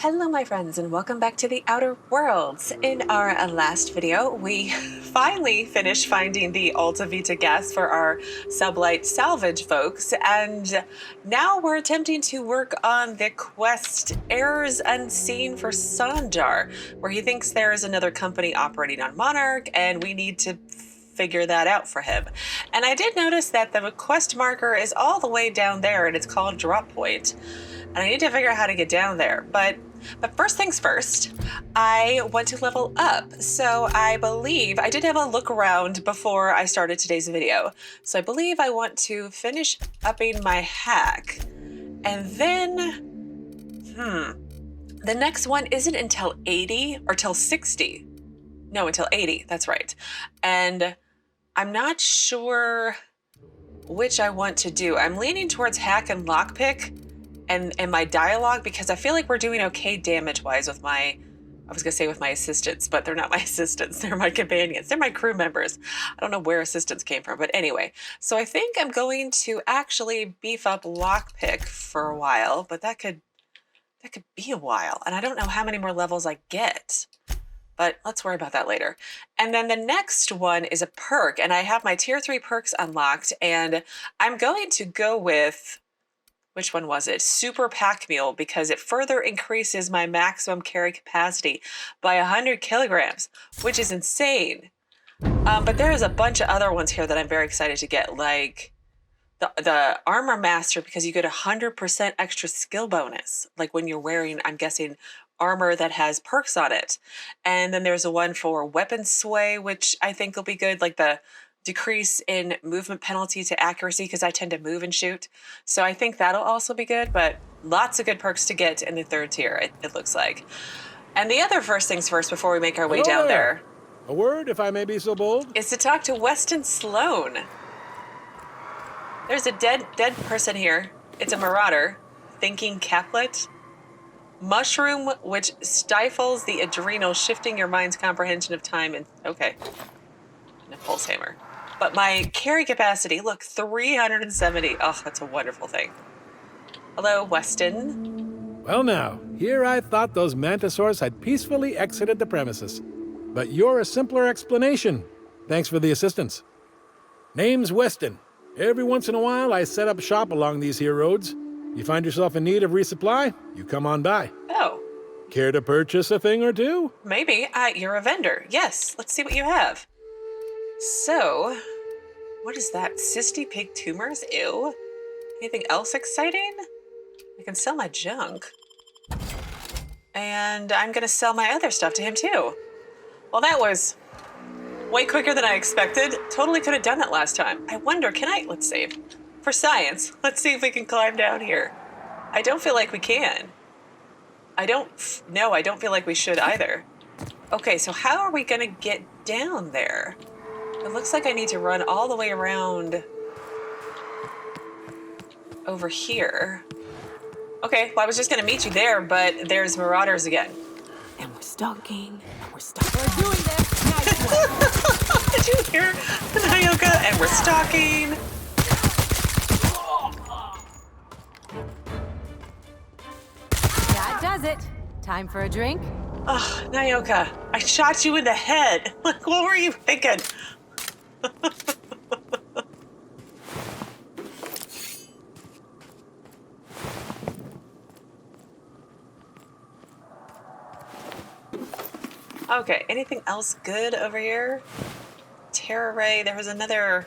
Hello my friends and welcome back to the Outer Worlds. In our last video, we finally finished finding the Alta Vita gas for our sublight salvage folks, and now we're attempting to work on the quest Errors Unseen for Sanjar, where he thinks there is another company operating on Monarch and we need to figure that out for him. And I did notice that the quest marker is all the way down there and it's called Drop Point. And I need to figure out how to get down there. But first things first, I want to level up. So I believe I did have a look around before I started today's video. So I believe I want to finish upping my hack. And then, the next one isn't until 80 or till 60. No, until 80, that's right. And I'm not sure which I want to do. I'm leaning towards hack and lockpick and my dialogue, because I feel like we're doing okay damage-wise with my, I was gonna say with my assistants, but they're not my assistants, they're my companions, they're my crew members. I don't know where assistants came from, but anyway. So I think I'm going to actually beef up lockpick for a while, but that could be a while, and I don't know how many more levels I get. But let's worry about that later. And then the next one is a perk, and I have my tier 3 perks unlocked, and I'm going to go with, which one was it? Super Pack Mule, because it further increases my maximum carry capacity by 100 kilograms, which is insane. But there's a bunch of other ones here that I'm very excited to get, like the Armor Master, because you get 100% extra skill bonus, like when you're wearing, I'm guessing, armor that has perks on it. And then there's a one for Weapon Sway, which I think will be good, like the decrease in movement penalty to accuracy, because I tend to move and shoot. So I think that'll also be good, but lots of good perks to get in the 3rd tier, it looks like. And the other first things first, before we make our way down there. A word, if I may be so bold? Is to talk to Weston Sloane. There's a dead person here. It's a marauder. Thinking Caplet. Mushroom, which stifles the adrenal, shifting your mind's comprehension of time. And okay. And a pulse hammer. But my carry capacity, look, 370. Oh, that's a wonderful thing. Hello, Weston. Well now, here I thought those mantisaurs had peacefully exited the premises. But you're a simpler explanation. Thanks for the assistance. Name's Weston. Every once in a while, I set up shop along these here roads. You find yourself in need of resupply, you come on by. Oh. Care to purchase a thing or two? Maybe. You're a vendor. Yes, let's see what you have. So, what is that? Cysty pig tumors? Ew. Anything else exciting? I can sell my junk. And I'm gonna sell my other stuff to him too. Well, that was way quicker than I expected. Totally could have done that last time. I wonder, let's save. For science, let's see if we can climb down here. I don't feel like we can. I don't feel like we should either. Okay, so how are we gonna get down there? It looks like I need to run all the way around over here. Okay, well, I was just gonna meet you there, but there's marauders again. And we're stalking. We're doing this. Nice one. Did you hear Nyoka? And we're stalking. That does it. Time for a drink? Oh, Nyoka, I shot you in the head. Like, what were you thinking? Okay, anything else good over here? Terra Ray, there was another...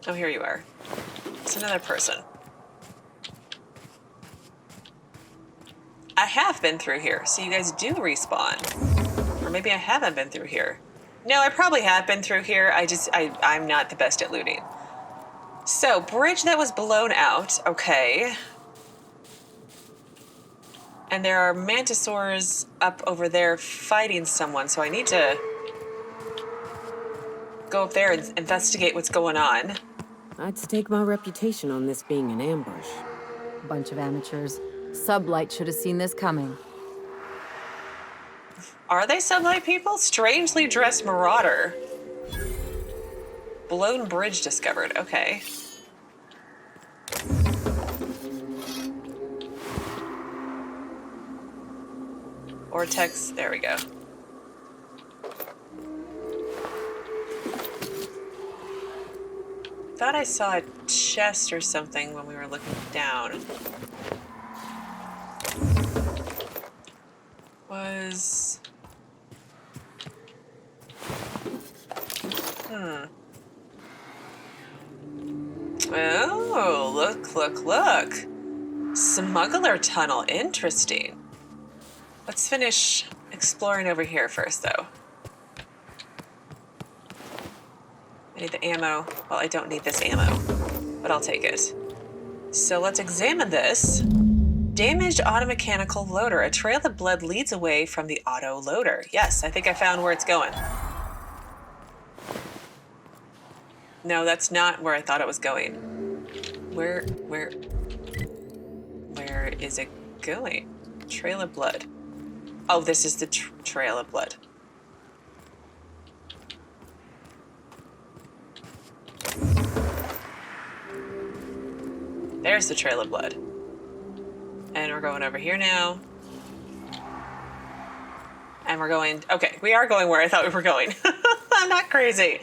Oh, here you are. It's another person. I have been through here, so you guys do respawn. Or maybe I haven't been through here. No, I probably have been through here. I'm not the best at looting. So, bridge that was blown out. Okay. And there are mantisaurs up over there fighting someone, so I need to go up there and investigate what's going on. I'd stake my reputation on this being an ambush. Bunch of amateurs. Sublight should have seen this coming. Are they sublight people? Strangely dressed marauder. Blown bridge discovered. Okay. Vortex, there we go. Thought I saw a chest or something when we were looking down. Was... Oh, look. Smuggler tunnel, interesting. Let's finish exploring over here first, though. I need the ammo. Well, I don't need this ammo, but I'll take it. So let's examine this. Damaged automechanical loader. A trail of blood leads away from the auto loader. Yes, I think I found where it's going. No, that's not where I thought it was going. Where is it going? Trail of blood. Oh, this is the trail of blood. There's the trail of blood. And we're going over here now. And we're going... Okay, we are going where I thought we were going. I'm not crazy.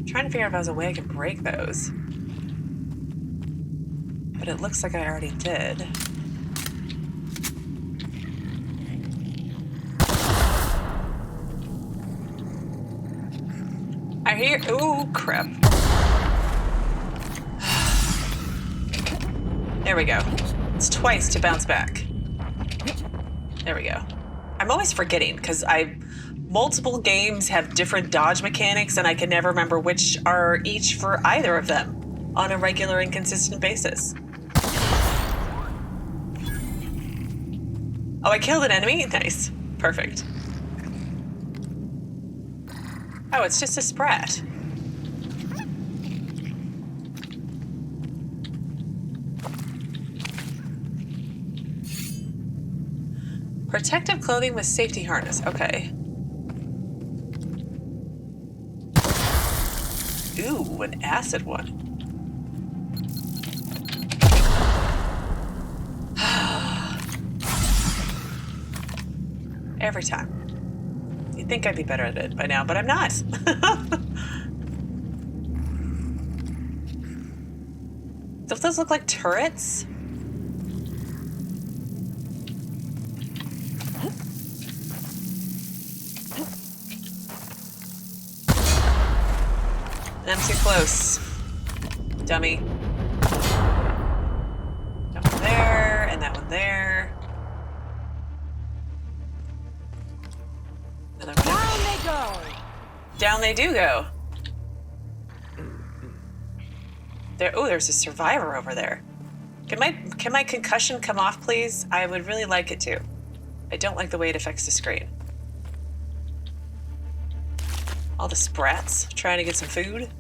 Trying to figure out if there's a way I can break those. But it looks like I already did. I hear... Ooh, crap. There we go. It's twice to bounce back. There we go. I'm always forgetting, because multiple games have different dodge mechanics, and I can never remember which are each for either of them on a regular and consistent basis. Oh, I killed an enemy? Nice. Perfect. Oh, it's just a sprat. Protective clothing with safety harness. Okay. Ooh, an acid one. Every time. You'd think I'd be better at it by now, but I'm not. Don't those look like turrets? I'm too close. Dummy. That one there, and that one there. Another one. Down they go! Down they do go. There. Oh, there's a survivor over there. Can my concussion come off, please? I would really like it to. I don't like the way it affects the screen. All the sprats trying to get some food.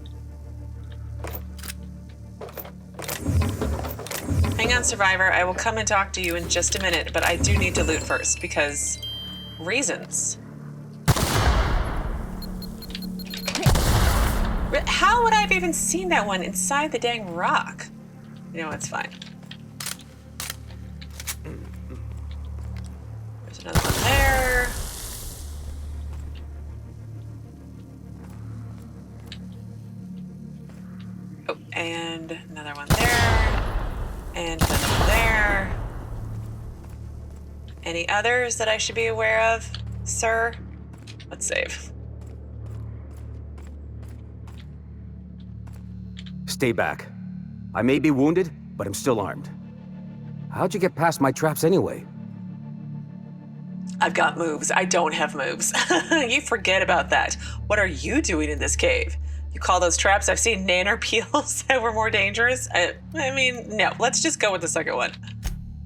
Hang on, survivor. I will come and talk to you in just a minute, but I do need to loot first because reasons. How would I have even seen that one inside the dang rock? You know, it's fine. There's another one there. Oh, and another one there. And another one there. Any others that I should be aware of, sir? Let's save. Stay back. I may be wounded, but I'm still armed. How'd you get past my traps anyway? I've got moves. I don't have moves. You forget about that. What are you doing in this cave? You call those traps? I've seen nanner peels that were more dangerous. I mean, no. Let's just go with the second one.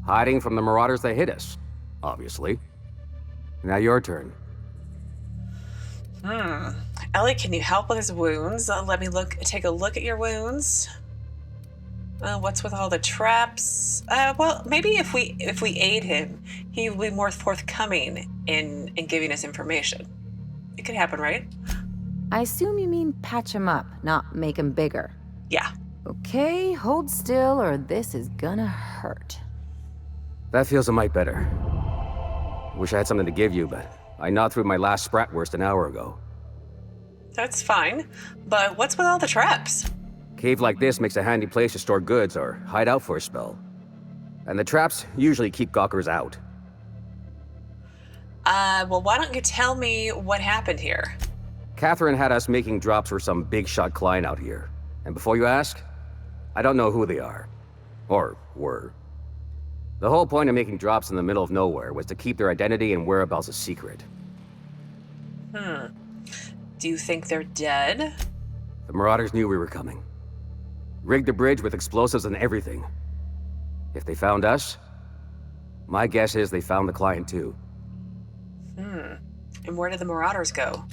Hiding from the marauders that hit us, obviously. Now your turn. Ellie, can you help with his wounds? Let me take a look at your wounds. What's with all the traps? Well, maybe if we aid him, he will be more forthcoming in giving us information. It could happen, right? I assume you mean patch him up, not make him bigger. Yeah. Okay, hold still or this is gonna hurt. That feels a mite better. Wish I had something to give you, but I gnawed through my last Spratwurst an hour ago. That's fine. But what's with all the traps? Cave like this makes a handy place to store goods or hide out for a spell. And the traps usually keep gawkers out. Well, why don't you tell me what happened here? Catherine had us making drops for some big shot client out here. And before you ask, I don't know who they are. Or were. The whole point of making drops in the middle of nowhere was to keep their identity and whereabouts a secret. Do you think they're dead? The Marauders knew we were coming. Rigged the bridge with explosives and everything. If they found us, my guess is they found the client too. And where did the Marauders go?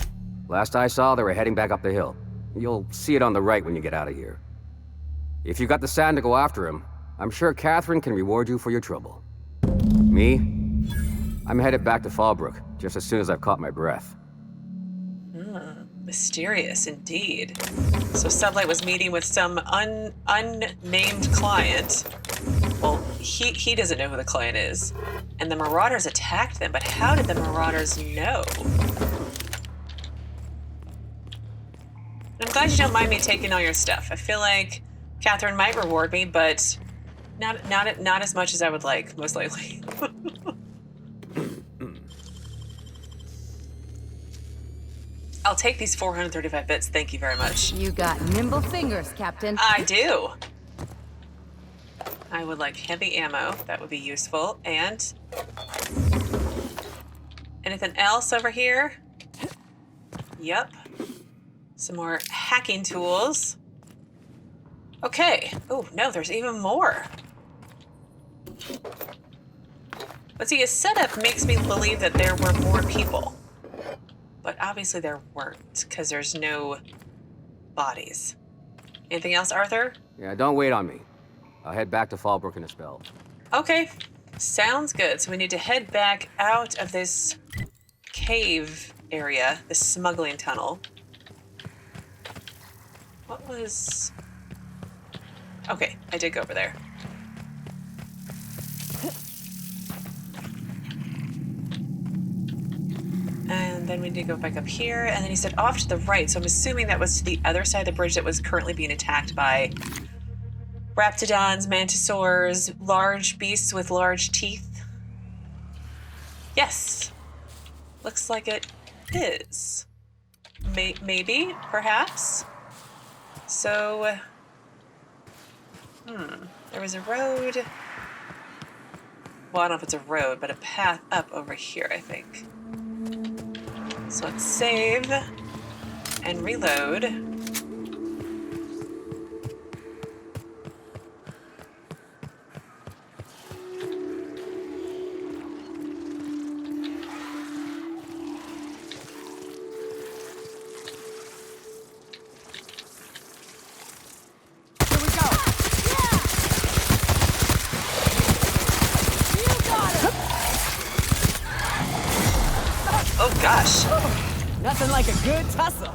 Last I saw, they were heading back up the hill. You'll see it on the right when you get out of here. If you got the sand to go after him, I'm sure Catherine can reward you for your trouble. Me? I'm headed back to Fallbrook, just as soon as I've caught my breath. Mysterious indeed. So Sublight was meeting with some unnamed client. Well, he doesn't know who the client is. And the Marauders attacked them, but how did the Marauders know? I'm glad you don't mind me taking all your stuff. I feel like Catherine might reward me, but not as much as I would like, most likely. I'll take these 435 bits, thank you very much. You got nimble fingers, Captain. I do. I would like heavy ammo, that would be useful, and... anything else over here? Yep. Some more hacking tools. Okay. Oh, no, there's even more. But see, a setup makes me believe that there were more people. But obviously there weren't, because there's no bodies. Anything else, Arthur? Yeah, don't wait on me. I'll head back to Fallbrook in a spell. Okay, sounds good. So we need to head back out of this cave area, the smuggling tunnel. What was... okay, I did go over there. And then we need to go back up here, and then he said off to the right, so I'm assuming that was to the other side of the bridge that was currently being attacked by raptidons, mantisaurs, large beasts with large teeth. Yes. Looks like it is. Maybe, perhaps. So, there was a road. Well, I don't know if it's a road, but a path up over here, I think. So let's save and reload. Oh gosh. Nothing like a good tussle.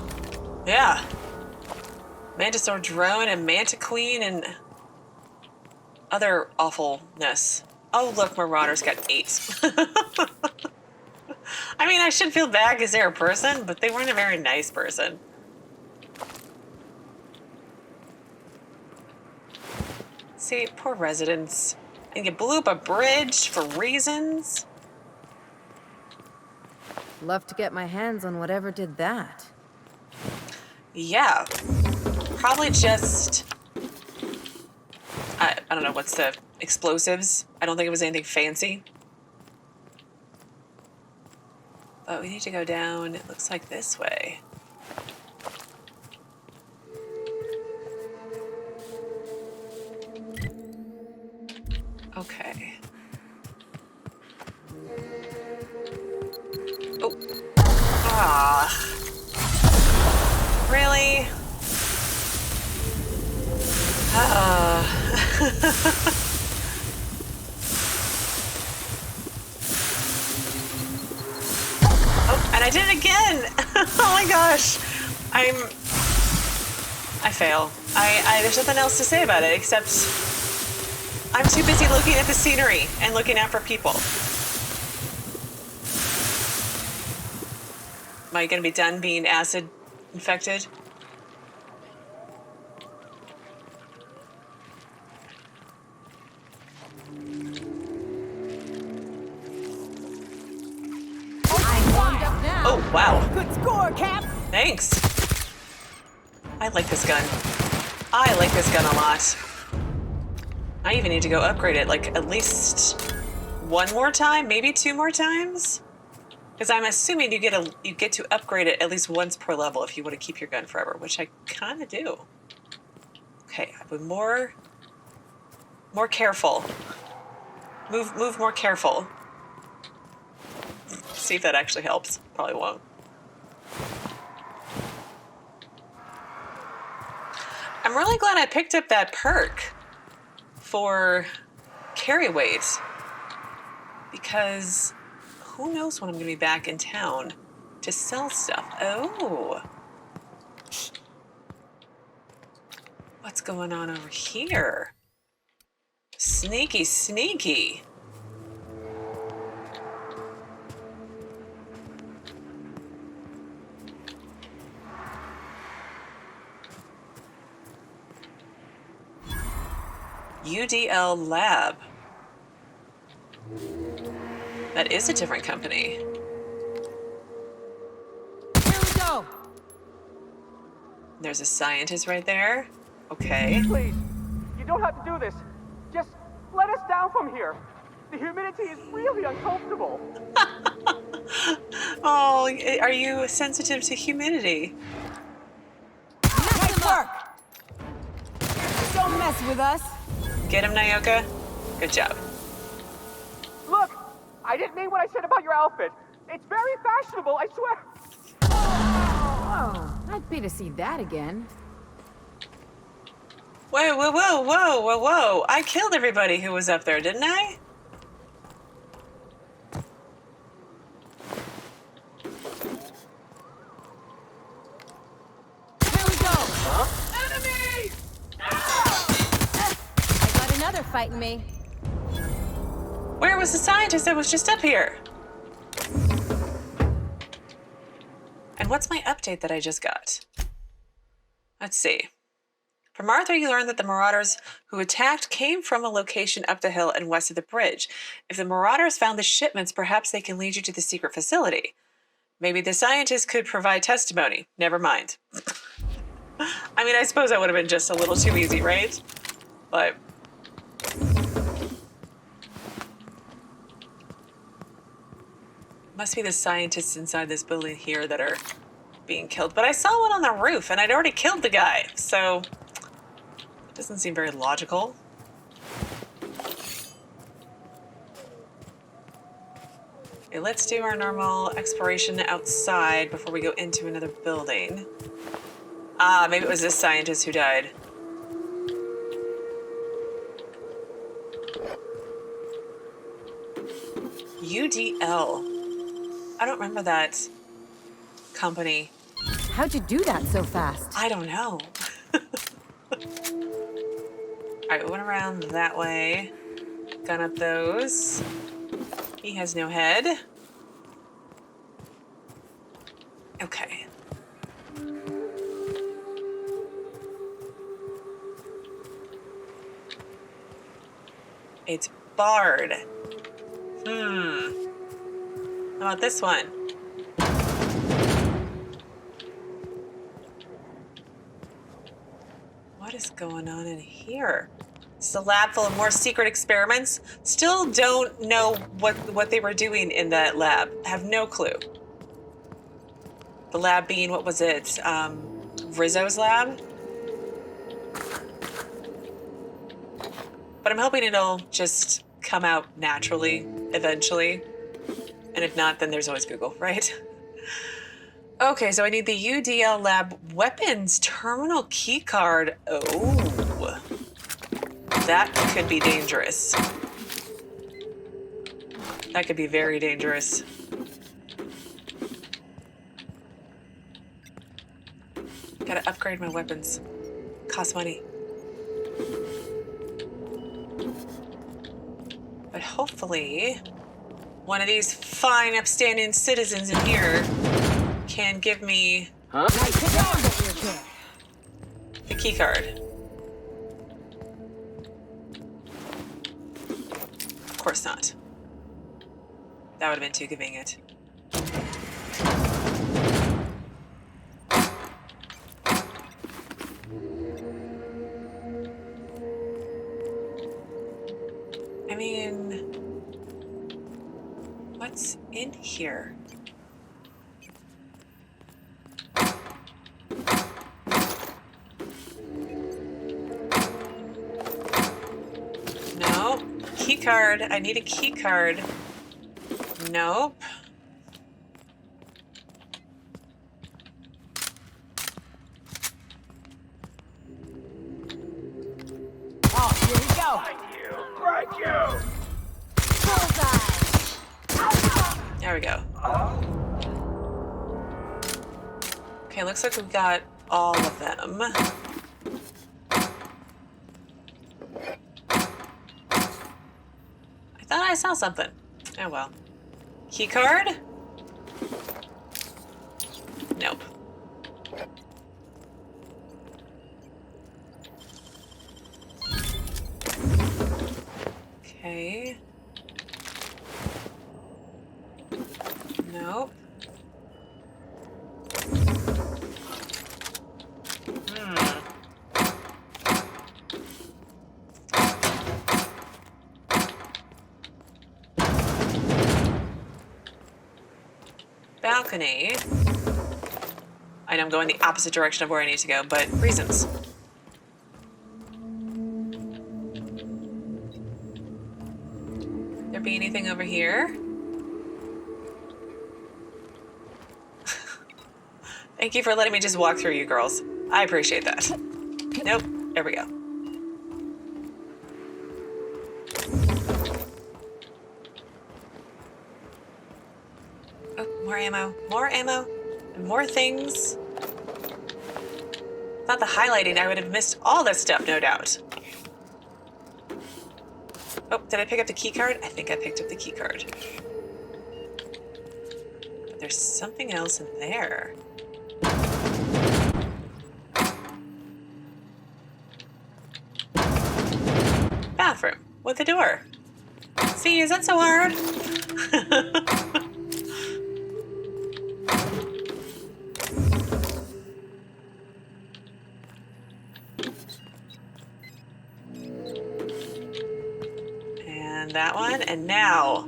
Yeah. Mantisaur drone and Manta Queen and other awfulness. Oh look, Marauders got 8. I mean, I should feel bad because they're a person, but they weren't a very nice person. See, poor residents. And you blew up a bridge for reasons. Love to get my hands on whatever did that. Yeah. Probably just... I don't know, what's the... explosives? I don't think it was anything fancy. But we need to go down, it looks like this way. Okay. Oh. Ah. Really? Oh, and I did it again! Oh my gosh! I fail. There's nothing else to say about it except I'm too busy looking at the scenery and looking out for people. Am I gonna be done being acid infected? I'm warmed up now. Oh, wow. Good score, Cap. Thanks. I like this gun. I like this gun a lot. I even need to go upgrade it like at least one more time, maybe 2 more times. Because I'm assuming you get to upgrade it at least once per level if you want to keep your gun forever, which I kind of do. Okay, I've been more careful. Move more careful. See if that actually helps. Probably won't. I'm really glad I picked up that perk for carry weight, because who knows when I'm going to be back in town to sell stuff. Oh. What's going on over here? Sneaky, sneaky. UDL Lab. That is a different company. Here we go. There's a scientist right there. Okay. Please, you don't have to do this. Just let us down from here. The humidity is really uncomfortable. Oh, are you sensitive to humidity? Nice work. Don't mess with us. Get him, Nyoka. Good job. Look, I didn't mean what I said about your outfit. It's very fashionable, I swear. Oh, I'd pay to see that again. Whoa, whoa, whoa, whoa, whoa, whoa. I killed everybody who was up there, didn't I? Here we go. Enemy! I got another fighting me. Where was the scientist that was just up here? And what's my update that I just got? Let's see. From Arthur, you learned that the marauders who attacked came from a location up the hill and west of the bridge. If the marauders found the shipments, perhaps they can lead you to the secret facility. Maybe the scientist could provide testimony. Never mind. I mean, I suppose that would have been just a little too easy, right? But must be the scientists inside this building here that are being killed. But I saw one on the roof, and I'd already killed the guy, so it doesn't seem very logical. Okay, let's do our normal exploration outside before we go into another building. Ah, maybe it was this scientist who died. UDL. I don't remember that company. How'd you do that so fast? I don't know. Alright, we went around that way. Gun up those. He has no head. Okay. It's barred. How about this one? What is going on in here? It's a lab full of more secret experiments. Still don't know what they were doing in that lab. Have no clue. The lab being, what was it? Rizzo's lab? But I'm hoping it'll just come out naturally, eventually. And if not, then there's always Google, right? Okay, so I need the UDL lab weapons terminal keycard. Oh. That could be dangerous. That could be very dangerous. Gotta upgrade my weapons. Cost money. But hopefully, one of these fine, upstanding citizens in here can give me the key card. Of course not. That would have been too convenient. I mean, what's in here? No. Key card. I need a key card. Nope. Oh, here we go. There we go. Okay, looks like we've got all of them. I thought I saw something. Oh well. Key card? Nope. Okay. Nope. Balcony. I know I'm going the opposite direction of where I need to go, but reasons. There be anything over here? Thank you for letting me just walk through you girls. I appreciate that. Nope. There we go. Oh, more ammo. More ammo. And more things. Without the highlighting, I would have missed all this stuff, no doubt. Oh, did I pick up the key card? I think I picked up the key card. But there's something else in there. Bathroom with a door. See, is that so hard? And that one. And now,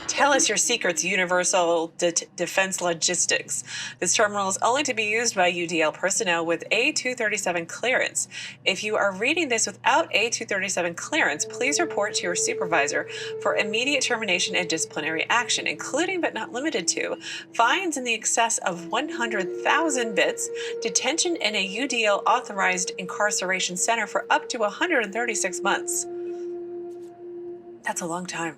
tell us your secrets, Universal Defense Logistics. This terminal is only to be used by UDL personnel with A237 clearance. If you are reading this without A237 clearance, please report to your supervisor for immediate termination and disciplinary action, including but not limited to fines in the excess of 100,000 bits, detention in a UDL authorized incarceration center for up to 136 months. That's a long time.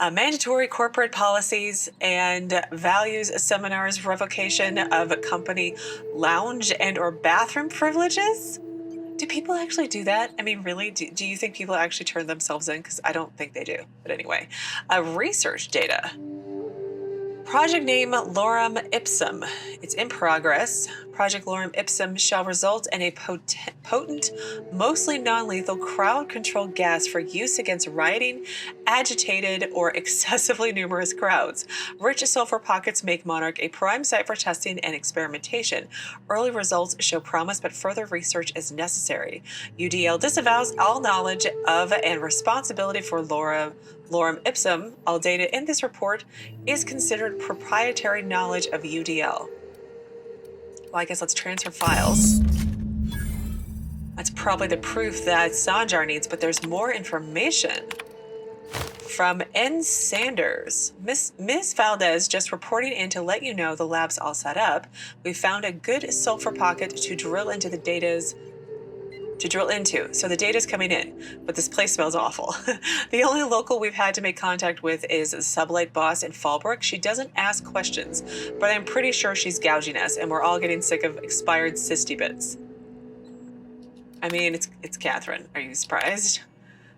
Mandatory corporate policies and values seminars, revocation of company lounge and or bathroom privileges. Do people actually do that? I mean, really? Do you think people actually turn themselves in? Because I don't think they do. But anyway, research data. Project name Lorem Ipsum. It's in progress. Project Lorem Ipsum shall result in a potent, mostly non-lethal crowd-controlled gas for use against rioting, agitated, or excessively numerous crowds. Rich sulfur pockets make Monarch a prime site for testing and experimentation. Early results show promise, but further research is necessary. UDL disavows all knowledge of and responsibility for Lorem Ipsum. All data in this report is considered proprietary knowledge of UDL. Well, I guess let's transfer files. That's probably the proof that Sanjar needs, but there's more information. From N. Sanders. Ms. Valdez just reporting in to let you know the lab's all set up. We found a good sulfur pocket to drill into the data's to drill into, so the data's coming in, but this place smells awful. The only local we've had to make contact with is a sublight boss in Fallbrook. She doesn't ask questions, but I'm pretty sure she's gouging us, and we're all getting sick of expired cysty bits. I mean, it's Catherine. Are you surprised?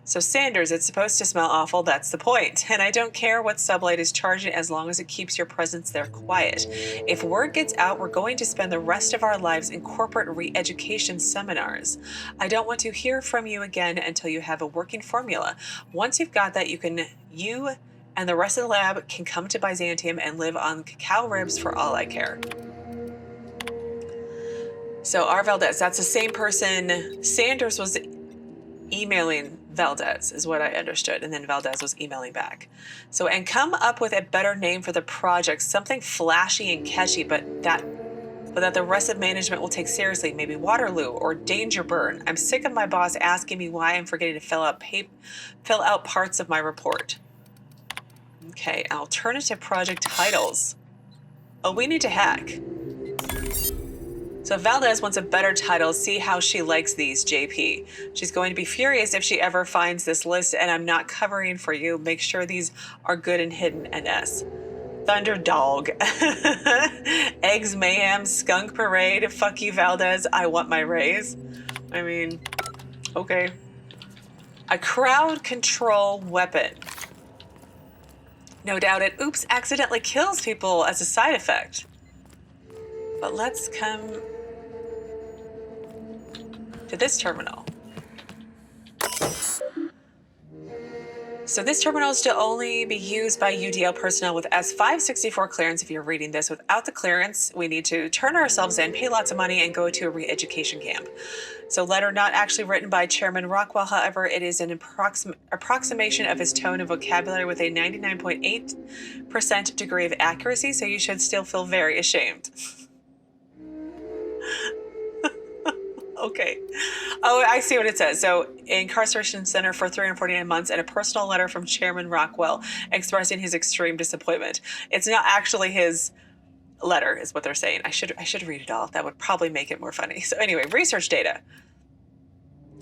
So Sanders, it's supposed to smell awful, that's the point. And I don't care what sublight is charging as long as it keeps your presence there quiet. If word gets out, we're going to spend the rest of our lives in corporate re-education seminars. I don't want to hear from you again until you have a working formula. Once you've got that, you and the rest of the lab can come to Byzantium and live on cacao ribs for all I care. So R. Valdez, that's the same person. Sanders was emailing Valdez is what I understood, and then Valdez was emailing back. So, and come up with a better name for the project, something flashy and catchy, but that the rest of management will take seriously, maybe Waterloo or Danger Burn. I'm sick of my boss asking me why I'm forgetting to fill out parts of my report. Okay, alternative project titles. Oh, we need to hack. So Valdez wants a better title. See how she likes these, JP. She's going to be furious if she ever finds this list, and I'm not covering for you. Make sure these are good and hidden, NS. Thunderdog. Eggs Mayhem, Skunk Parade. Fuck you, Valdez. I want my raise. I mean, okay. A crowd control weapon. No doubt it, oops, accidentally kills people as a side effect. But let's come to this terminal. So this terminal is to only be used by UDL personnel with S564 clearance. If you're reading this without the clearance, we need to turn ourselves in, pay lots of money, and go to a re-education camp. So letter not actually written by Chairman Rockwell, however, it is an approximation of his tone and vocabulary with a 99.8% degree of accuracy, so you should still feel very ashamed. Okay. Oh, I see what it says. So, incarceration center for 349 months and a personal letter from Chairman Rockwell expressing his extreme disappointment. It's not actually his letter, is what they're saying. I should read it all. That would probably make it more funny. So anyway, research data.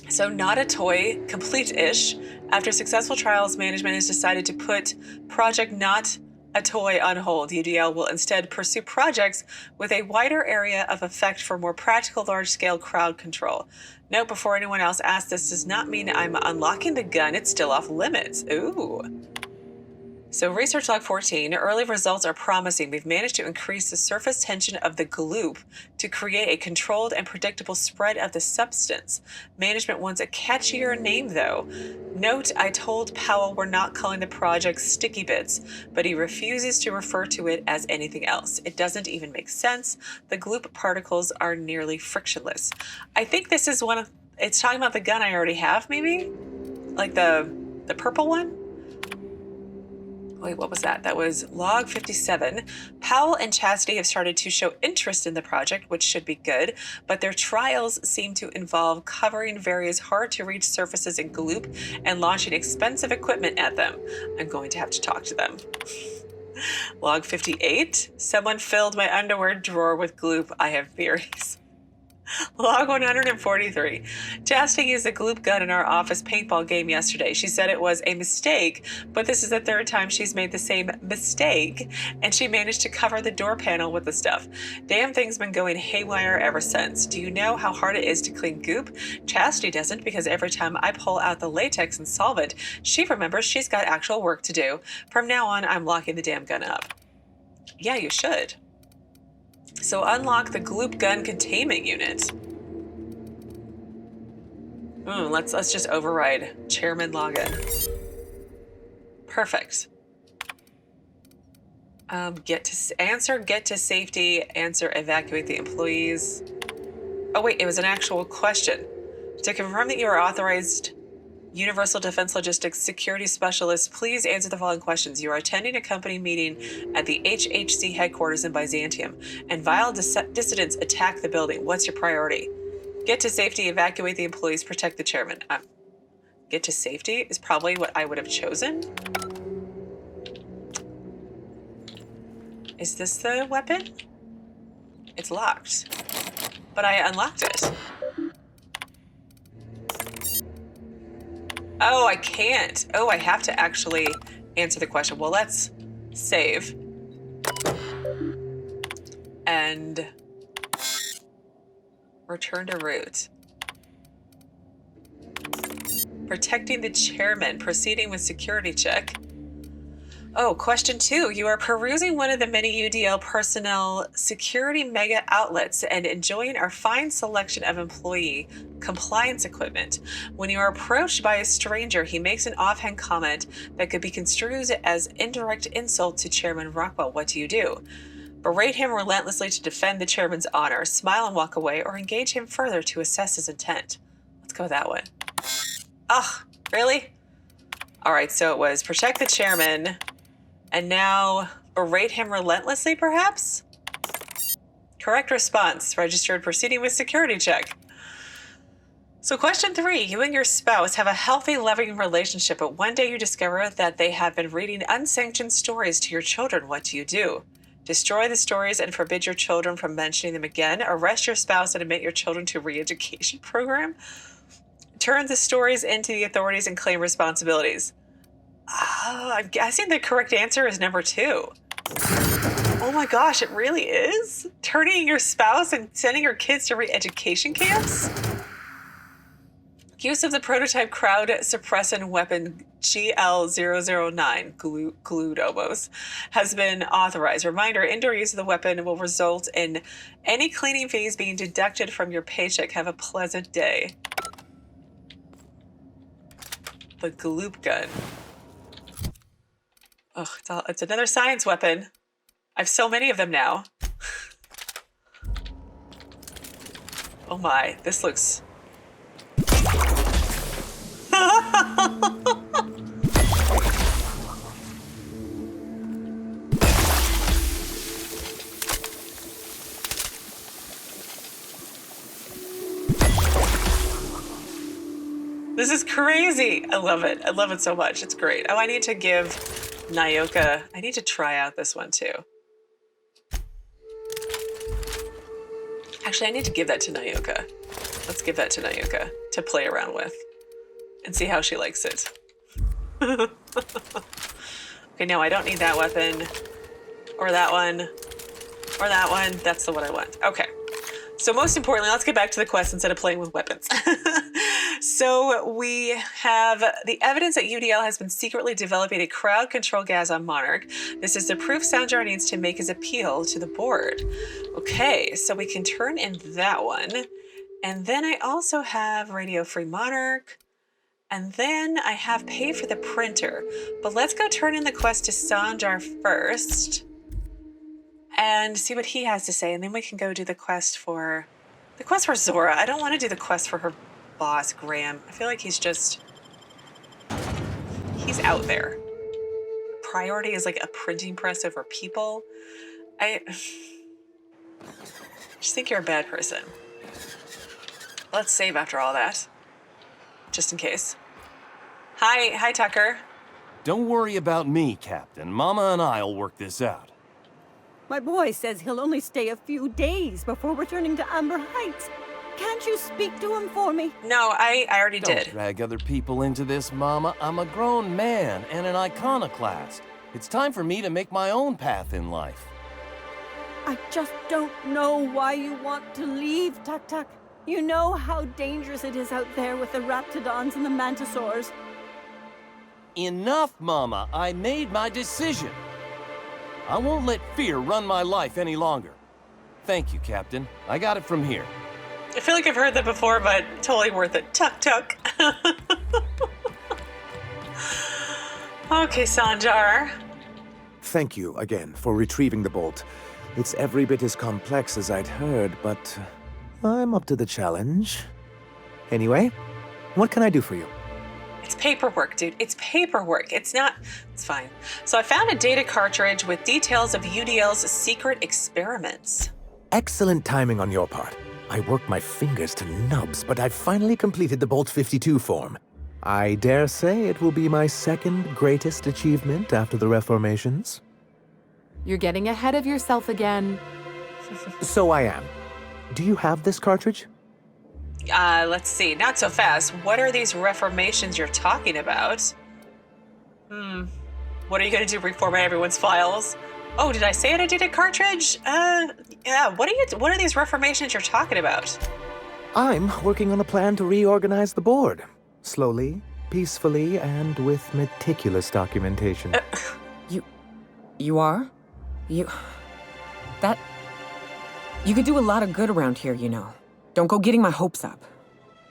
So not a toy, complete-ish. After successful trials, management has decided to put Project Not a Toy on hold. UDL will instead pursue projects with a wider area of effect for more practical large-scale crowd control. Note before anyone else asks, this does not mean I'm unlocking the gun. It's still off limits. Ooh. So research log 14, early results are promising. We've managed to increase the surface tension of the gloop to create a controlled and predictable spread of the substance. Management wants a catchier name, though. Note, I told Powell we're not calling the project Sticky Bits, but he refuses to refer to it as anything else. It doesn't even make sense. The gloop particles are nearly frictionless. I think this is it's talking about the gun I already have, maybe? Like the purple one? Wait, what was that? That was log 57. Powell and Chastity have started to show interest in the project, which should be good, but their trials seem to involve covering various hard-to-reach surfaces in gloop and launching expensive equipment at them. I'm going to have to talk to them. Log 58. Someone filled my underwear drawer with gloop. I have theories. Log 143. Chastity used a gloop gun in our office paintball game yesterday. She said it was a mistake, but this is the third time she's made the same mistake, and she managed to cover the door panel with the stuff. Damn thing's been going haywire ever since. Do you know how hard it is to clean goop? Chastity doesn't, because every time I pull out the latex and solvent, she remembers she's got actual work to do. From now on, I'm locking the damn gun up. Yeah, you should. So unlock the gloop gun containment unit. Let's just override Chairman login. Perfect. Get to safety, answer, evacuate the employees. Oh wait, it was an actual question. To confirm that you are authorized Universal Defense Logistics Security Specialist, please answer the following questions. You are attending a company meeting at the HHC headquarters in Byzantium, and vile dissidents attack the building. What's your priority? Get to safety, evacuate the employees, protect the chairman. Get to safety is probably what I would have chosen. Is this the weapon? It's locked, but I unlocked it. Oh, I can't. Oh, I have to actually answer the question. Well, let's save. And return to route. Protecting the chairman. Proceeding with security check. Oh, question 2. You are perusing one of the many UDL personnel security mega outlets and enjoying our fine selection of employee compliance equipment. When you are approached by a stranger, he makes an offhand comment that could be construed as indirect insult to Chairman Rockwell. What do? Berate him relentlessly to defend the chairman's honor, smile and walk away, or engage him further to assess his intent. Let's go with that one. Ugh, really? All right, so it was protect the chairman, and now berate him relentlessly, perhaps? Correct response. Registered proceeding with security check. So question 3, you and your spouse have a healthy, loving relationship, but one day you discover that they have been reading unsanctioned stories to your children. What do? Destroy the stories and forbid your children from mentioning them again. Arrest your spouse and admit your children to a re-education program. Turn the stories into the authorities and claim responsibilities. I'm guessing the correct answer is number 2. Oh my gosh, it really is? Turning your spouse and sending your kids to re-education camps? Use of the prototype crowd suppressant weapon GL009, glued almost, has been authorized. Reminder, indoor use of the weapon will result in any cleaning fees being deducted from your paycheck. Have a pleasant day. The gloop gun. Ugh, it's another science weapon. I have so many of them now. Oh my, this looks... This is crazy. I love it. I love it so much. It's great. Oh, I need to give Nyoka... I need to try out this one too. Actually, I need to give that to Nyoka. Let's give that to Nyoka to play around with and see how she likes it. Okay, no, I don't need that weapon or that one or that one. That's the one I want. Okay. So most importantly, let's get back to the quest instead of playing with weapons. So we have the evidence that UDL has been secretly developing a crowd control gas on Monarch. This is the proof Sanjar needs to make his appeal to the board. Okay, so we can turn in that one. And then I also have Radio Free Monarch. And then I have pay for the printer. But let's go turn in the quest to Sanjar first and see what he has to say. And then we can go do the quest for Zora. I don't want to do the quest for her boss, Graham. I feel like he's out there. Priority is like a printing press over people. I just think you're a bad person. Let's save after all that, just in case. Hi, Tucker. Don't worry about me, Captain. Mama and I'll work this out. My boy says he'll only stay a few days before returning to Amber Heights. Can't you speak to him for me? No, I already Don't did. drag other people into this, Mama. I'm a grown man and an iconoclast. It's time for me to make my own path in life. I just don't know why you want to leave, Tuck. You know how dangerous it is out there with the Raptidons and the Mantisaurs. Enough, Mama. I made my decision. I won't let fear run my life any longer. Thank you, Captain. I got it from here. I feel like I've heard that before, but totally worth it. Tuck. Okay, Sanjar. Thank you again for retrieving the bolt. It's every bit as complex as I'd heard, but I'm up to the challenge. Anyway, what can I do for you? It's paperwork, dude. It's paperwork. It's fine. So I found a data cartridge with details of UDL's secret experiments. Excellent timing on your part. I worked my fingers to nubs, but I've finally completed the Bolt 52 form. I dare say it will be my second greatest achievement after the reformations. You're getting ahead of yourself again. So I am. Do you have this cartridge? Let's see. Not so fast. What are these reformations you're talking about? What are you going to do? Reformat everyone's files? Oh, did I say it? I did a cartridge? Yeah. What are these reformations you're talking about? I'm working on a plan to reorganize the board. Slowly, peacefully, and with meticulous documentation. You are? You could do a lot of good around here, you know. Don't go getting my hopes up.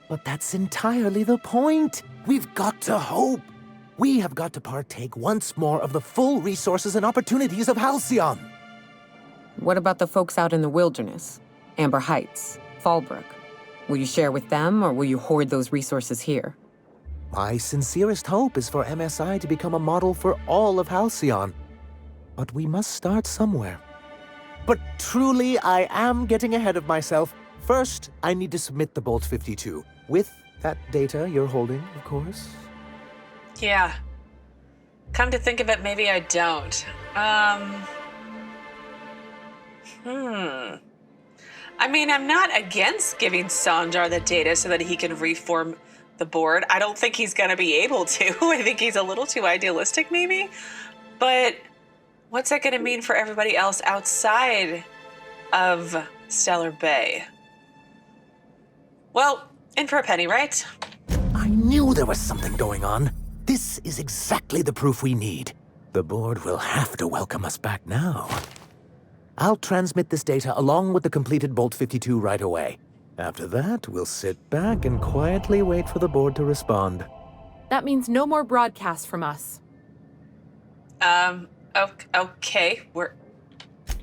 But that's entirely the point. We've got to hope. We have got to partake once more of the full resources and opportunities of Halcyon. What about the folks out in the wilderness? Amber Heights, Fallbrook. Will you share with them, or will you hoard those resources here? My sincerest hope is for MSI to become a model for all of Halcyon. But we must start somewhere. But truly, I am getting ahead of myself. First, I need to submit the Bolt 52. With that data you're holding, of course. Yeah. Come to think of it, maybe I don't. I mean, I'm not against giving Sanjar the data so that he can reform the board. I don't think he's going to be able to. I think he's a little too idealistic, maybe. But what's that going to mean for everybody else outside of Stellar Bay? Well, in for a penny, right? I knew there was something going on. This is exactly the proof we need. The board will have to welcome us back now. I'll transmit this data along with the completed Bolt 52 right away. After that, we'll sit back and quietly wait for the board to respond. That means no more broadcasts from us. Okay,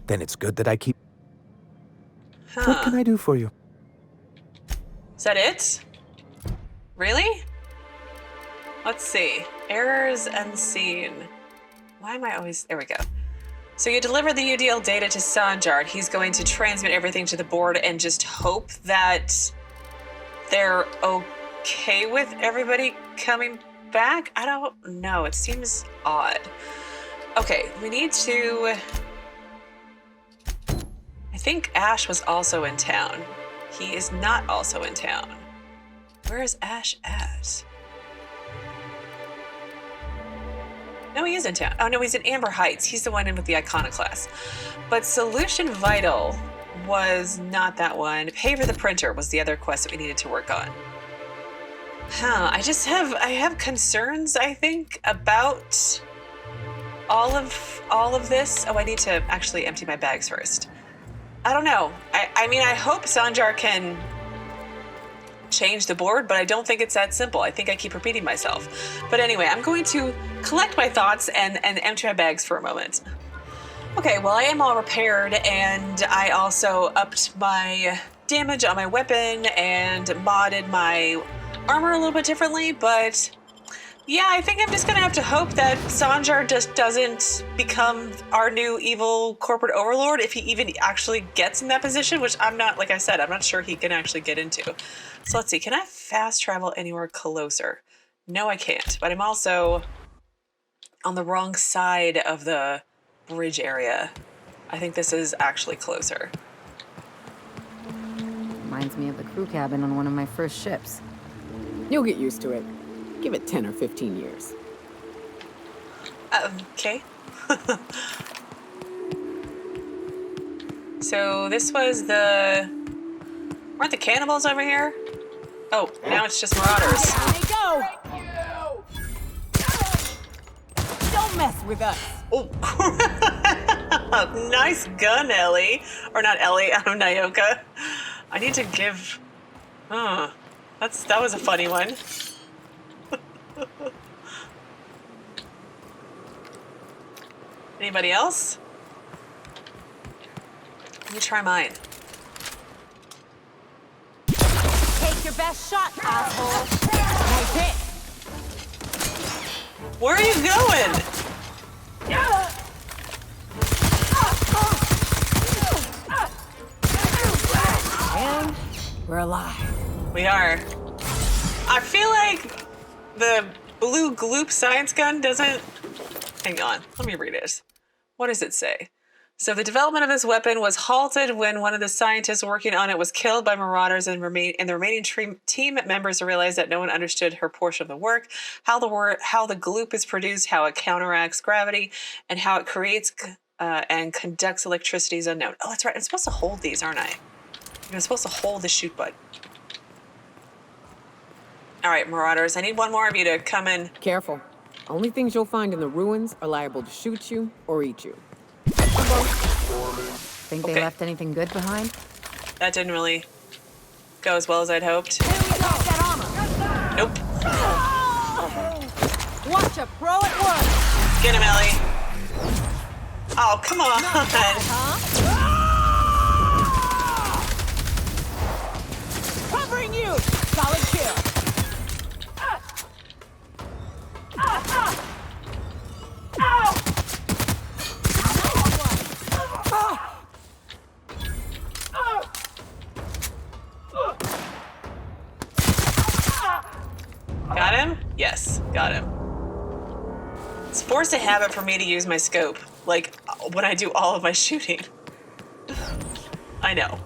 Then it's good that I keep... Huh. What can I do for you? Is that it? Really? Let's see. Errors unseen. Why am I always... There we go. So you deliver the UDL data to Sanjar. He's going to transmit everything to the board and just hope that they're okay with everybody coming back? I don't know. It seems odd. Okay, we need to... I think Ash was also in town. He is not also in town. Where is Ash at? No, he is in town. Oh, no, he's in Amber Heights. He's the one in with the Iconoclast. But Solution Vital was not that one. Pay for the printer was the other quest that we needed to work on. I have concerns, I think, about all of this. Oh, I need to actually empty my bags first. I don't know. I mean, I hope Sanjar can change the board, but I don't think it's that simple. I think I keep repeating myself. But anyway, I'm going to collect my thoughts and empty my bags for a moment. Okay, well, I am all repaired, and I also upped my damage on my weapon and modded my armor a little bit differently, but yeah, I think I'm just gonna have to hope that Sanjar just doesn't become our new evil corporate overlord if he even actually gets in that position, which I'm not, like I said, I'm not sure he can actually get into. So let's see, can I fast travel anywhere closer? No, I can't, but I'm also on the wrong side of the bridge area. I think this is actually closer. Reminds me of the crew cabin on one of my first ships. You'll get used to it. Give it 10 or 15 years. Okay. So this was weren't the cannibals over here? Oh, now it's just marauders. There they go! Don't mess with us. Oh, crap. Nice gun, Ellie. Or not Ellie, I'm Nyoka. I need to give... that was a funny one. Anybody else? Let me try mine. Take your best shot, asshole. Nice hit. Where are you going? And we're alive. We are. I feel like the blue gloop science gun doesn't... Hang on, let me read it. What does it say? So the development of this weapon was halted when one of the scientists working on it was killed by marauders, and the remaining team members realized that no one understood her portion of the work, how the gloop is produced, how it counteracts gravity, and how it creates and conducts electricity is unknown. Oh, that's right. I'm supposed to hold these, aren't I? I'm supposed to hold the shoot button. All right, marauders, I need one more of you to come in. Careful. Only things you'll find in the ruins are liable to shoot you or eat you. Think they left anything good behind? That didn't really go as well as I'd hoped. Nope. Watch a pro at work. Get him, Ellie. Oh, come on. Covering you. Solid kill. Ow! Got him? Yes, got him. It's forced a habit for me to use my scope, like when I do all of my shooting. I know.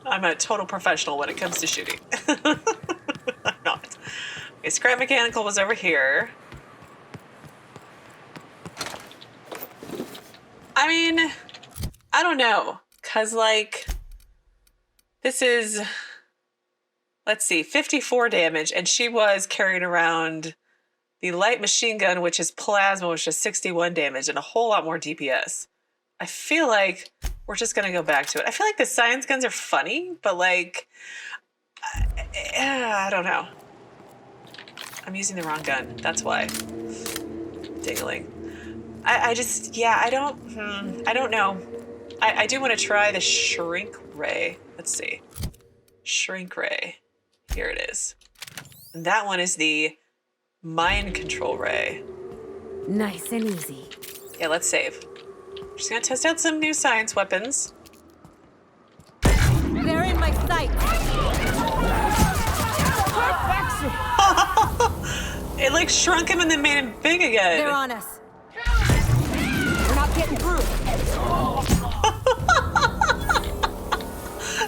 I'm a total professional when it comes to shooting. I'm not. Okay, Scrap Mechanical was over here. I mean, I don't know. Because, like, this is, let's see, 54 damage. And she was carrying around the light machine gun, which is plasma, which is 61 damage and a whole lot more DPS. I feel like we're just going to go back to it. I feel like the science guns are funny, but, like, I don't know. I'm using the wrong gun. That's why. Dingling. I just, yeah, I don't know. I do want to try the shrink ray. Let's see. Shrink ray. Here it is. And that one is the mind control ray. Nice and easy. Yeah, let's save. Just gonna test out some new science weapons. They're in my sight. It like shrunk him and then made him big again. They're on us. We're not getting through.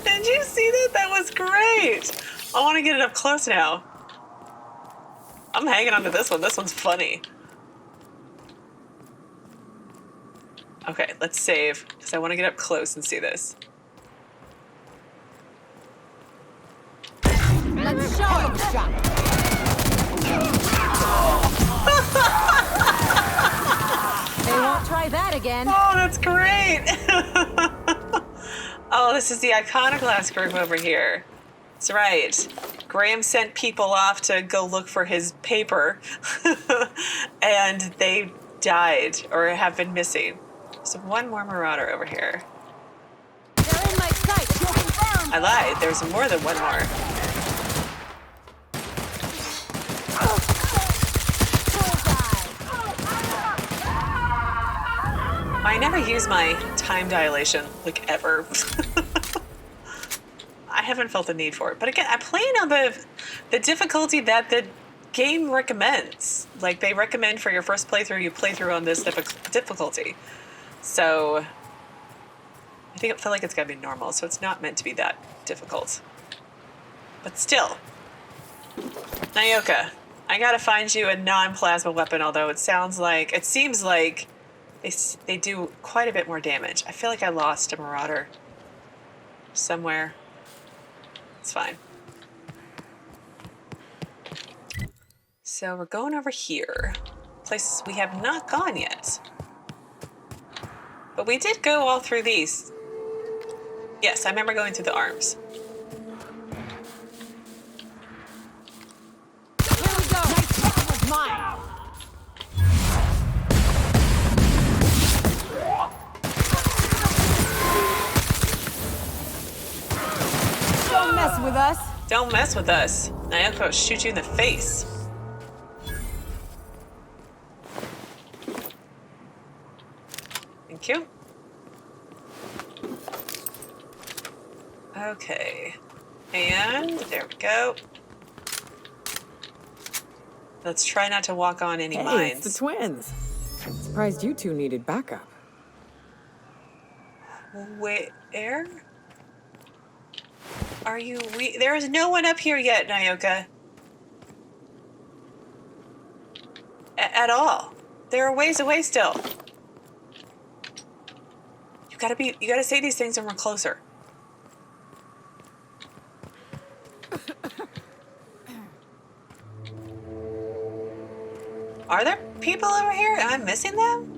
Did you see that? That was great. I want to get it up close now. I'm hanging on to this one. This one's funny. Okay, let's save, because I want to get up close and see this. Let's show him the shot. They won't try that again. Oh, that's great. Oh, this is the Iconoclast group over here. That's right. Graham sent people off to go look for his paper, and they died or have been missing. So one more marauder over here. They're in my sight. You'll confirm. I lied. There's more than one more. I never use my time dilation, like, ever. I haven't felt the need for it. But again, I'm playing on the difficulty that the game recommends. Like, they recommend for your first playthrough, you play through on this difficulty. So, I feel like it's gotta be normal, so it's not meant to be that difficult. But still. Nyoka, I gotta find you a non-plasma weapon, although it seems like they do quite a bit more damage. I feel like I lost a marauder somewhere. It's fine. So we're going over here. Places we have not gone yet. But we did go all through these. Yes, I remember going through the arms. Here we go. Nice job with mine. Don't mess with us. Don't mess with us. Nyoka will shoot you in the face. Thank you. Okay. And there we go. Let's try not to walk on any Hey, mines. it's the twins. Surprised you two needed backup. Where? Are you? There is no one up here yet, Nyoka. At all. They're a ways away still. You gotta say these things when we're closer. Are there people over here? Am I missing them?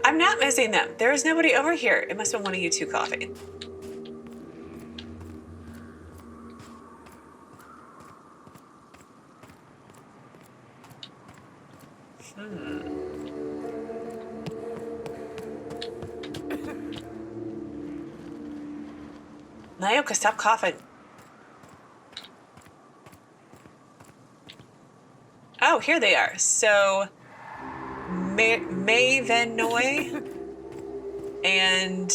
I'm not missing them. There is nobody over here. It must have been one of you two coughing. Nyoka, stop coughing. Oh, here they are. So, May Van Noy and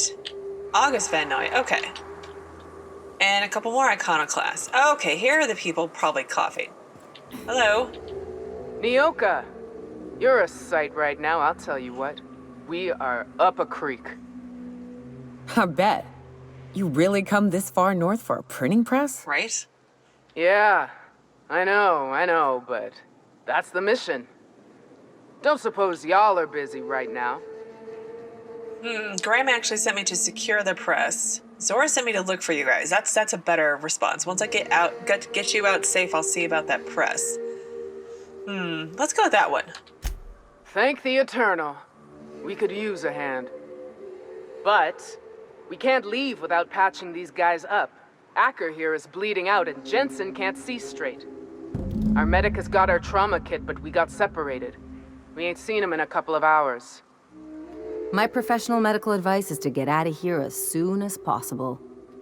August Van Noy. Okay. And a couple more iconoclasts. Okay, here are the people probably coughing. Hello. Nyoka, you're a sight right now, I'll tell you what. We are up a creek. I bet. You really come this far north for a printing press? Right? Yeah, I know, but that's the mission. Don't suppose y'all are busy right now. Graham actually sent me to secure the press. Zora sent me to look for you guys. That's a better response. Once I get you out safe, I'll see about that press. Let's go with that one. Thank the Eternal. We could use a hand. But we can't leave without patching these guys up. Acker here is bleeding out and Jensen can't see straight. Our medic has got our trauma kit, but we got separated. We ain't seen him in a couple of hours. My professional medical advice is to get out of here as soon as possible.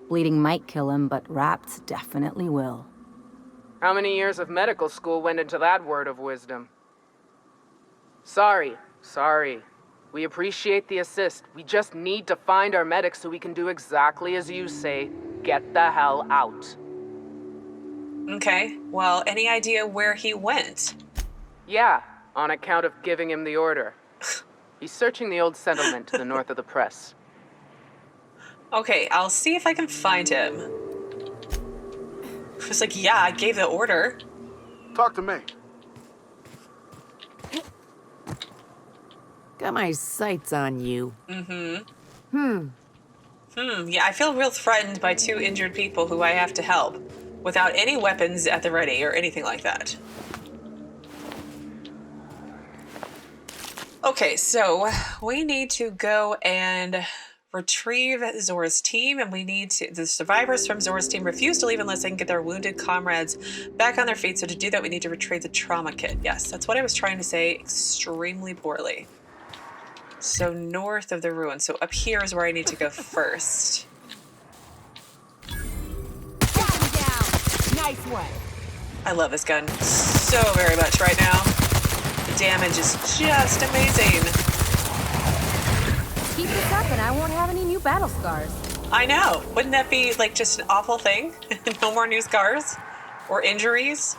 Bleeding might kill him, but wrapped definitely will. How many years of medical school went into that word of wisdom? Sorry. We appreciate the assist. We just need to find our medic so we can do exactly as you say. Get the hell out. Okay, well, any idea where he went? Yeah, on account of giving him the order. He's searching the old settlement to the north of the press. Okay, I'll see if I can find him. It's like, yeah, I gave the order. Talk to me. Got my sights on you. Yeah, I feel real threatened by two injured people who I have to help without any weapons at the ready or anything like that. Okay, so we need to go and retrieve Zora's team, and the survivors from Zora's team refuse to leave unless they can get their wounded comrades back on their feet. So to do that, we need to retrieve the trauma kit. Yes, that's what I was trying to say extremely poorly. So north of the ruins. So up here is where I need to go first. Nice one. I love this gun so very much right now. The damage is just amazing. Keep this up and I won't have any new battle scars. I know. Wouldn't that be like just an awful thing? No more new scars or injuries.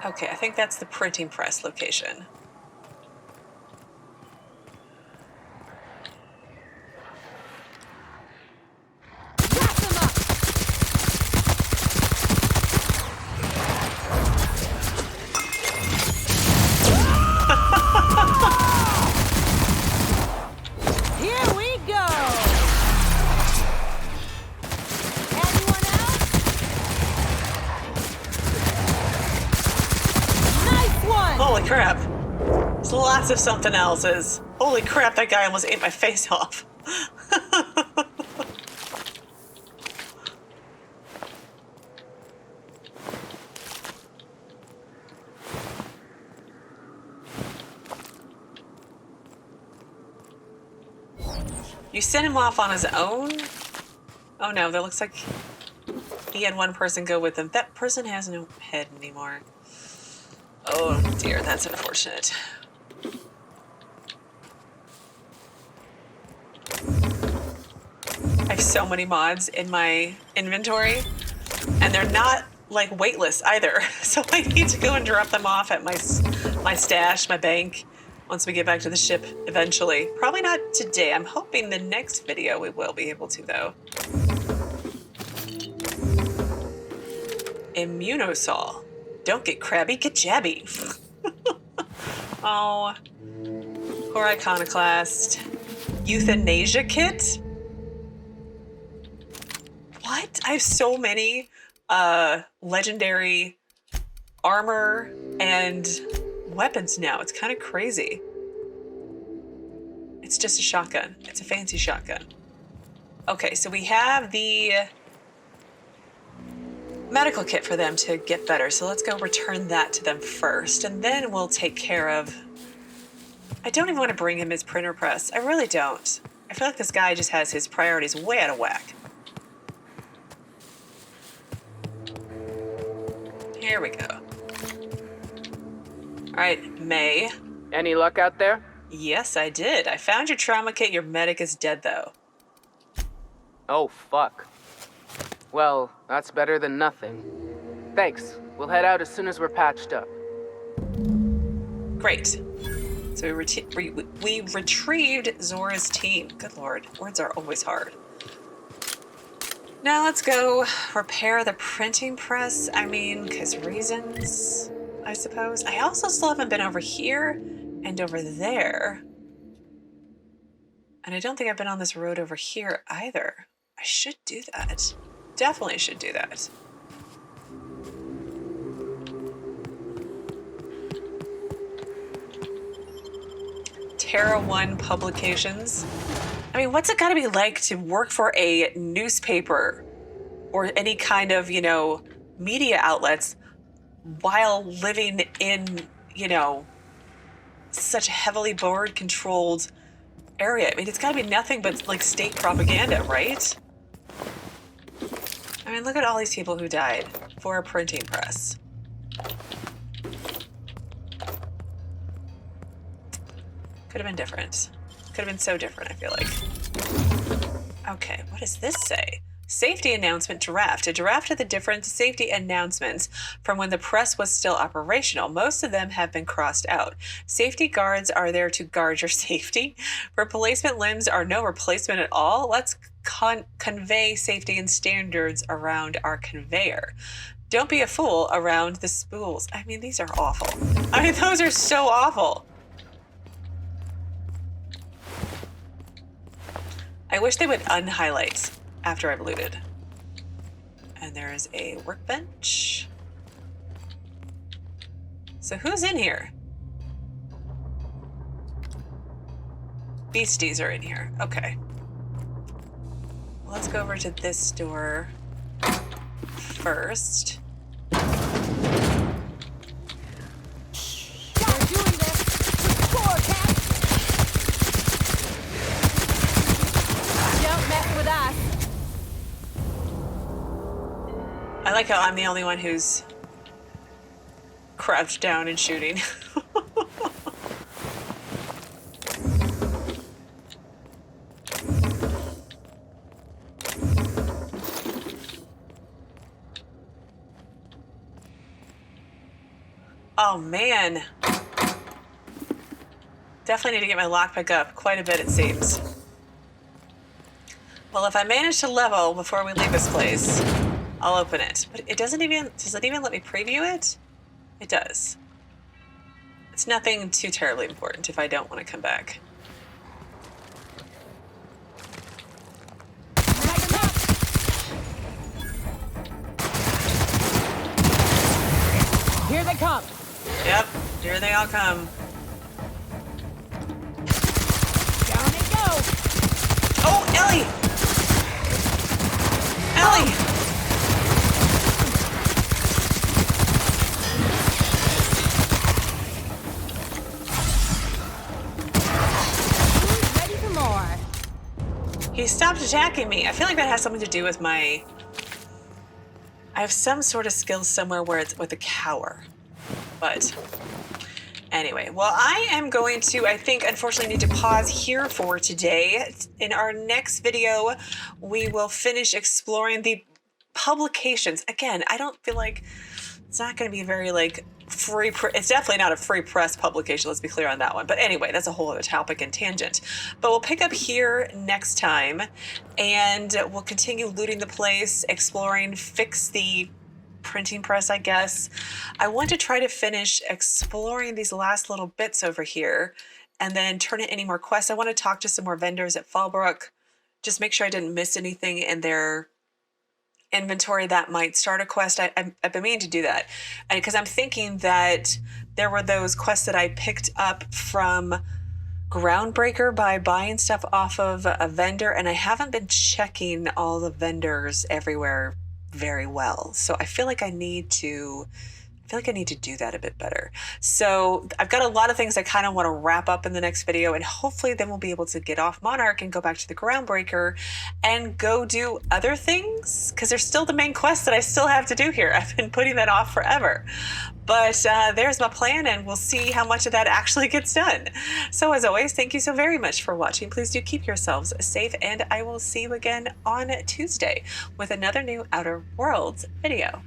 Okay, I think that's the printing press location. Here we go. Anyone else? Nice one. Holy crap. There's lots of something else's. Holy crap, that guy almost ate my face off. You sent him off on his own? Oh no, that looks like He had one person go with him. That person has no head anymore. Oh dear, that's unfortunate. I have so many mods in my inventory, and they're not like weightless either. So I need to go and drop them off at my stash, my bank, once we get back to the ship eventually. Probably not today. I'm hoping the next video we will be able to, though. Immunosol. Don't get crabby, get jabby. Oh. Poor Iconoclast. Euthanasia kit? What? I have so many legendary armor and weapons now. It's kind of crazy. It's just a shotgun. It's a fancy shotgun. Okay, so we have the medical kit for them to get better. So let's go return that to them first, and then we'll take care of... I don't even want to bring him his printer press. I really don't. I feel like this guy just has his priorities way out of whack. Here we go. All right, May. Any luck out there? Yes, I did. I found your trauma kit. Your medic is dead, though. Oh, fuck. Well, that's better than nothing. Thanks. We'll head out as soon as we're patched up. Great. So we retrieved Zora's team. Good lord, words are always hard. Now let's go repair the printing press. I mean, because reasons, I suppose. I also still haven't been over here and over there. And I don't think I've been on this road over here either. I should do that. Definitely should do that. Terra One Publications. I mean, what's it gotta be like to work for a newspaper or any kind of, you know, media outlets while living in, you know, such a heavily board controlled area? I mean, it's gotta be nothing but like state propaganda, right? I mean, look at all these people who died for a printing press. Could have been different. Could have been so different, I feel like. Okay, what does this say? Safety announcement draft. A draft of the different safety announcements from when the press was still operational. Most of them have been crossed out. Safety guards are there to guard your safety. Replacement limbs are no replacement at all. Let's convey safety and standards around our conveyor. Don't be a fool around the spools. I mean, these are awful. I mean, those are so awful. I wish they would unhighlight after I've looted. And there is a workbench. So who's in here? Beasties are in here. Okay. Let's go over to this door first. I like how I'm the only one who's crouched down and shooting. Oh man. Definitely need to get my lockpick up quite a bit, it seems. Well, if I manage to level before we leave this place, I'll open it. But it doesn't even, does it even let me preview it? It does. It's nothing too terribly important if I don't want to come back. Here they come. Yep, here they all come. Down they go. Oh, Ellie! Ellie! Ready for more. He stopped attacking me. I feel like that has something to do with my I have some sort of skill somewhere where it's with a cower. But anyway, well, I am going to, I think, unfortunately need to pause here for today. In our next video, we will finish exploring the publications. Again, I don't feel like it's not going to be very like free. It's definitely not a free press publication. Let's be clear on that one. But anyway, that's a whole other topic and tangent. But we'll pick up here next time, and we'll continue looting the place, exploring, fix the printing press, I guess. I want to try to finish exploring these last little bits over here, and then turn in any more quests. I want to talk to some more vendors at Fallbrook. Just make sure I didn't miss anything in their inventory that might start a quest. I've been meaning to do that, because I'm thinking that there were those quests that I picked up from Groundbreaker by buying stuff off of a vendor, and I haven't been checking all the vendors everywhere very well. So I feel like I need to do that a bit better. So I've got a lot of things I kind of want to wrap up in the next video, and hopefully then we'll be able to get off Monarch and go back to the Groundbreaker and go do other things, because there's still the main quest that I still have to do here. I've been putting that off forever. But there's my plan, and we'll see how much of that actually gets done. So as always, thank you so very much for watching. Please do keep yourselves safe, and I will see you again on Tuesday with another new Outer Worlds video.